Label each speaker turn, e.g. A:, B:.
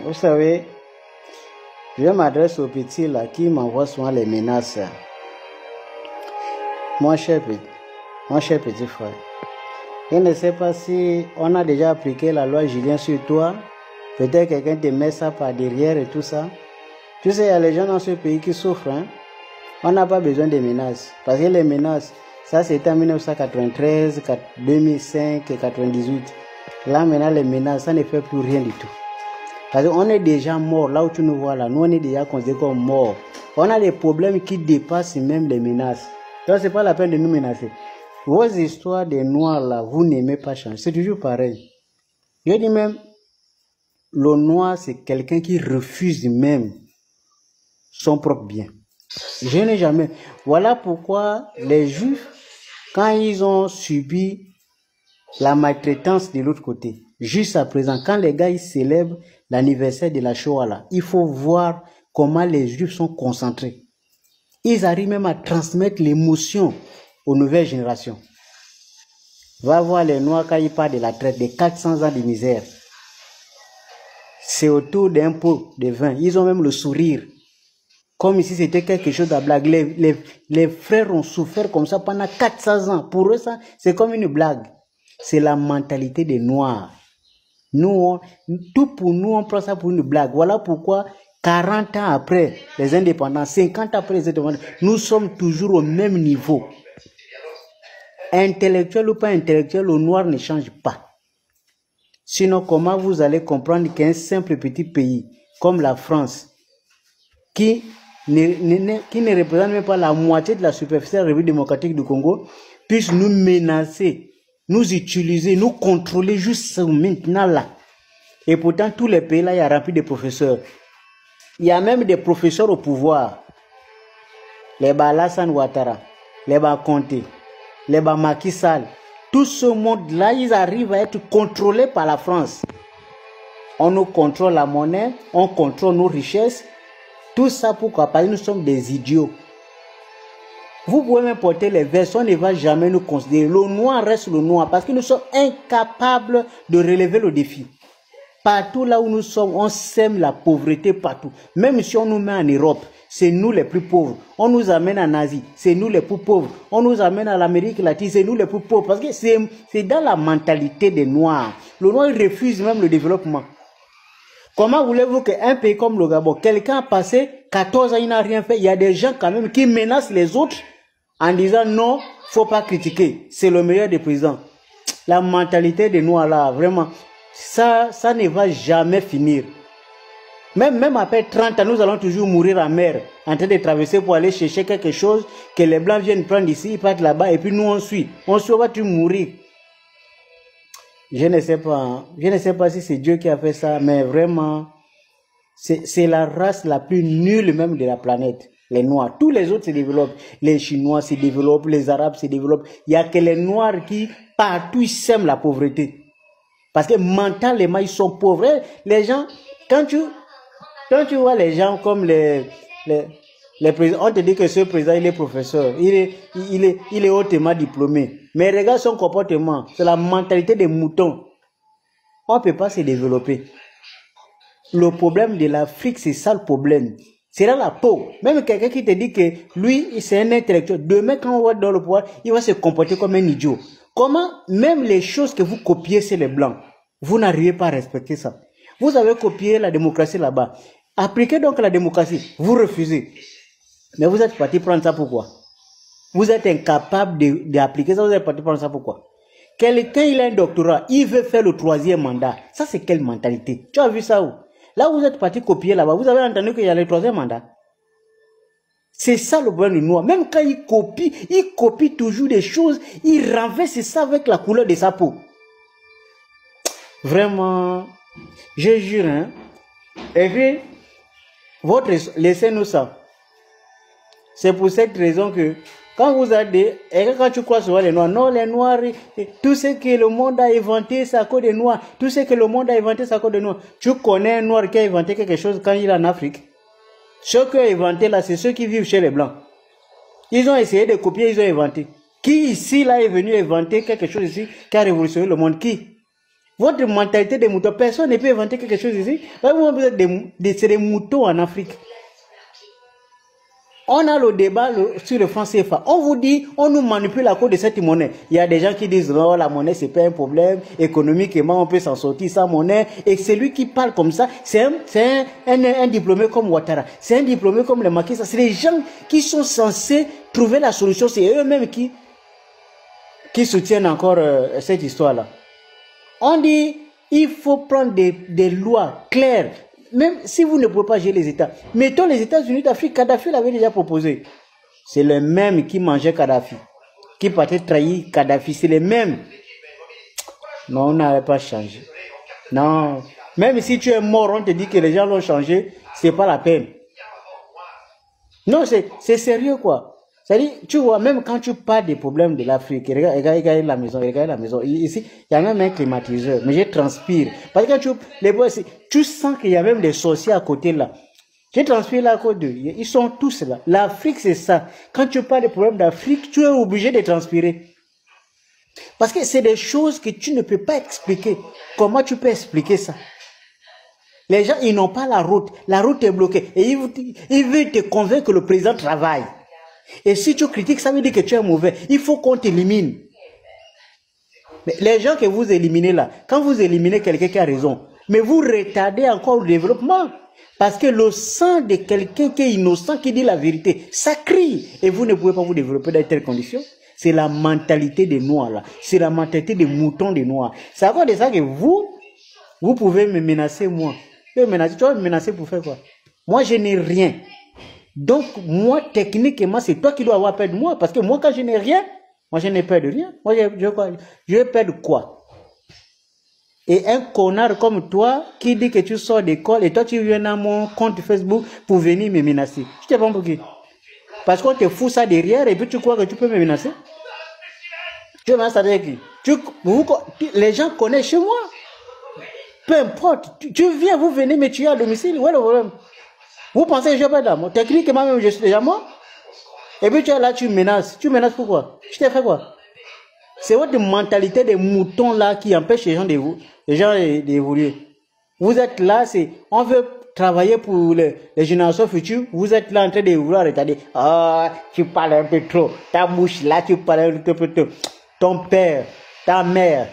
A: Vous savez, je m'adresse aux petits là qui m'envoient souvent les menaces. Mon cher petit frère, je ne sais pas si on a déjà appliqué la loi Julien sur toi. Peut-être quelqu'un te met ça par derrière et tout ça. Tu sais, il y a les gens dans ce pays qui souffrent. Hein? On n'a pas besoin de menaces. Parce que les menaces, ça c'était en 1993, 2005 et 98. Là maintenant, les menaces, ça ne fait plus rien du tout. Parce qu'on est déjà mort. Là où tu nous vois là, nous on est déjà considérés comme morts. On a des problèmes qui dépassent même les menaces. Donc c'est pas la peine de nous menacer. Vos histoires des noirs là, vous n'aimez pas changer. C'est toujours pareil. Je dis même, le noir c'est quelqu'un qui refuse même son propre bien. Je n'ai jamais. Voilà pourquoi les juifs, quand ils ont subi la maltraitance de l'autre côté, juste à présent, quand les gars ils célèbrent l'anniversaire de la Shoah là, il faut voir comment les juifs sont concentrés. Ils arrivent même à transmettre l'émotion aux nouvelles générations. Va voir les noirs quand ils parlent de la traite, des 400 ans de misère. C'est autour d'un pot de vin. Ils ont même le sourire. Comme si c'était quelque chose de blague. Les frères ont souffert comme ça pendant 400 ans. Pour eux, ça, c'est comme une blague. C'est la mentalité des Noirs. Nous, tout pour nous, on prend ça pour une blague. Voilà pourquoi, 40 ans après les indépendances, 50 ans après les indépendances, nous sommes toujours au même niveau. Intellectuel ou pas intellectuel, le noir ne change pas. Sinon, comment vous allez comprendre qu'un simple petit pays comme la France, qui ne représente même pas la moitié de la superficie de la République démocratique du Congo, puisse nous menacer, nous utiliser, nous contrôler juste maintenant là. Et pourtant, tous les pays là, il y a rempli de professeurs. Il y a même des professeurs au pouvoir. Les Alassane Ouattara, les Conté, les Macky Sall. Tout ce monde-là, ils arrivent à être contrôlés par la France. On nous contrôle la monnaie, on contrôle nos richesses. Tout ça pourquoi? Parce que nous sommes des idiots. Vous pouvez même porter les vestes, on ne va jamais nous considérer. Le noir reste le noir parce que nous sommes incapables de relever le défi. Partout là où nous sommes, on sème la pauvreté partout. Même si on nous met en Europe, c'est nous les plus pauvres. On nous amène en Asie, c'est nous les plus pauvres. On nous amène à l'Amérique latine, c'est nous les plus pauvres. Parce que c'est dans la mentalité des Noirs. Le Noir refuse même le développement. Comment voulez-vous qu'un pays comme le Gabon, quelqu'un a passé 14 ans, il n'a rien fait. Il y a des gens quand même qui menacent les autres en disant non, faut pas critiquer. C'est le meilleur des présidents. La mentalité des Noirs là, vraiment, ça ne va jamais finir. Même après 30 ans, nous allons toujours mourir en mer, en train de traverser pour aller chercher quelque chose que les Blancs viennent prendre ici, ils partent là-bas et puis nous on suit. On va toujours mourir. Je ne sais pas si c'est Dieu qui a fait ça, mais vraiment, c'est la race la plus nulle même de la planète. Les Noirs. Tous les autres se développent. Les Chinois se développent, les Arabes se développent. Il n'y a que les Noirs qui, partout, ils sèment la pauvreté. Parce que mentalement, ils sont pauvres. Les gens, quand tu vois les gens comme les présidents, on te dit que ce président, il est professeur. Il est hautement diplômé. Mais regarde son comportement. C'est la mentalité des moutons. On ne peut pas se développer. Le problème de l'Afrique, c'est ça le problème. C'est dans la peau. Même quelqu'un qui te dit que lui, c'est un intellectuel. Demain, quand on va dans le pouvoir, il va se comporter comme un idiot. Comment, même les choses que vous copiez, c'est les Blancs. Vous n'arrivez pas à respecter ça. Vous avez copié la démocratie là-bas. Appliquez donc la démocratie. Vous refusez. Mais vous êtes parti prendre ça pourquoi? Vous êtes incapable d'appliquer ça. Vous êtes parti prendre ça pourquoi? Quelqu'un, il a un doctorat. Il veut faire le 3e mandat. Ça, c'est quelle mentalité? Tu as vu ça où? Là où vous êtes parti copier là-bas, vous avez entendu qu'il y a le 3e mandat. C'est ça le problème du noir. Même quand il copie toujours des choses, il renverse ça avec la couleur de sa peau. Vraiment, je jure, hein. Et puis, laissez-nous ça. C'est pour cette raison que, quand vous avez quand tu crois sur les Noirs, non, les Noirs, tout ce que le monde a inventé, c'est à cause des Noirs. Tout ce que le monde a inventé, c'est à cause des Noirs. Tu connais un Noir qui a inventé quelque chose quand il est en Afrique? Ceux qui ont inventé là, c'est ceux qui vivent chez les Blancs. Ils ont essayé de copier, ils ont inventé. Qui ici là est venu inventer quelque chose ici qui a révolutionné le monde? Qui? Votre mentalité de mouton, personne ne peut inventer quelque chose ici. Vous êtes c'est des moutons en Afrique. On a le débat sur le franc CFA. On vous dit, on nous manipule à cause de cette monnaie. Il y a des gens qui disent, non, la monnaie, c'est pas un problème. Économiquement, on peut s'en sortir sans monnaie. Et celui qui parle comme ça, c'est un diplômé comme Ouattara. C'est un diplômé comme le Macky Sall. C'est les gens qui sont censés trouver la solution. C'est eux-mêmes qui soutiennent encore cette histoire-là. On dit, il faut prendre des lois claires. Même si vous ne pouvez pas gérer les États. Mettons les États-Unis d'Afrique, Kadhafi l'avait déjà proposé. C'est le même qui mangeait Kadhafi. Qui partait trahir Kadhafi. C'est le même. Non, on n'avait pas changé. Non. Même si tu es mort, on te dit que les gens l'ont changé, c'est pas la peine. Non, c'est sérieux quoi. C'est-à-dire, tu vois, même quand tu parles des problèmes de l'Afrique, regarde la maison, ici, il y a même un climatiseur, mais je transpire. Parce que tu sens qu'il y a même des sorciers à côté là. Je transpire là à côté d'eux, ils sont tous là. L'Afrique, c'est ça. Quand tu parles des problèmes d'Afrique, tu es obligé de transpirer. Parce que c'est des choses que tu ne peux pas expliquer. Comment tu peux expliquer ça? Les gens, ils n'ont pas la route est bloquée. Et ils veulent te convaincre que le président travaille. Et si tu critiques, ça veut dire que tu es mauvais. Il faut qu'on t'élimine. Mais les gens que vous éliminez là, quand vous éliminez quelqu'un qui a raison, mais vous retardez encore le développement. Parce que le sang de quelqu'un qui est innocent, qui dit la vérité, ça crie. Et vous ne pouvez pas vous développer dans telles conditions. C'est la mentalité des Noirs là. C'est la mentalité des moutons des Noirs. C'est à cause de ça que vous pouvez me menacer moi. Tu vas me menacer pour faire quoi? Moi, je n'ai rien. Donc, moi, techniquement, c'est toi qui dois avoir peur de moi. Parce que moi, quand je n'ai rien, moi, je n'ai peur de rien. Moi, je vais peur de quoi? Et un connard comme toi, qui dit que tu sors d'école, et toi, tu viens dans mon compte Facebook pour venir me menacer. Je te prends pour qui? Parce qu'on te fout ça derrière, et puis tu crois que tu peux me menacer? Tu veux menacer avec qui? Les gens connaissent chez moi. Peu importe. Tu viens, vous venez me tuer à domicile. Où est le problème? Vous pensez que je ne suis pas là? Techniquement, même, je suis déjà mort. Et puis tu es là, tu menaces. Tu menaces pourquoi? Je t'ai fait quoi? C'est votre mentalité des moutons là qui empêche les gens d'évoluer. Vous êtes là, on veut travailler pour les générations futures. Vous êtes là en train de vouloir retarder. Ah, tu parles un peu trop. Ta bouche là, tu parles un peu trop. Ton père, ta mère,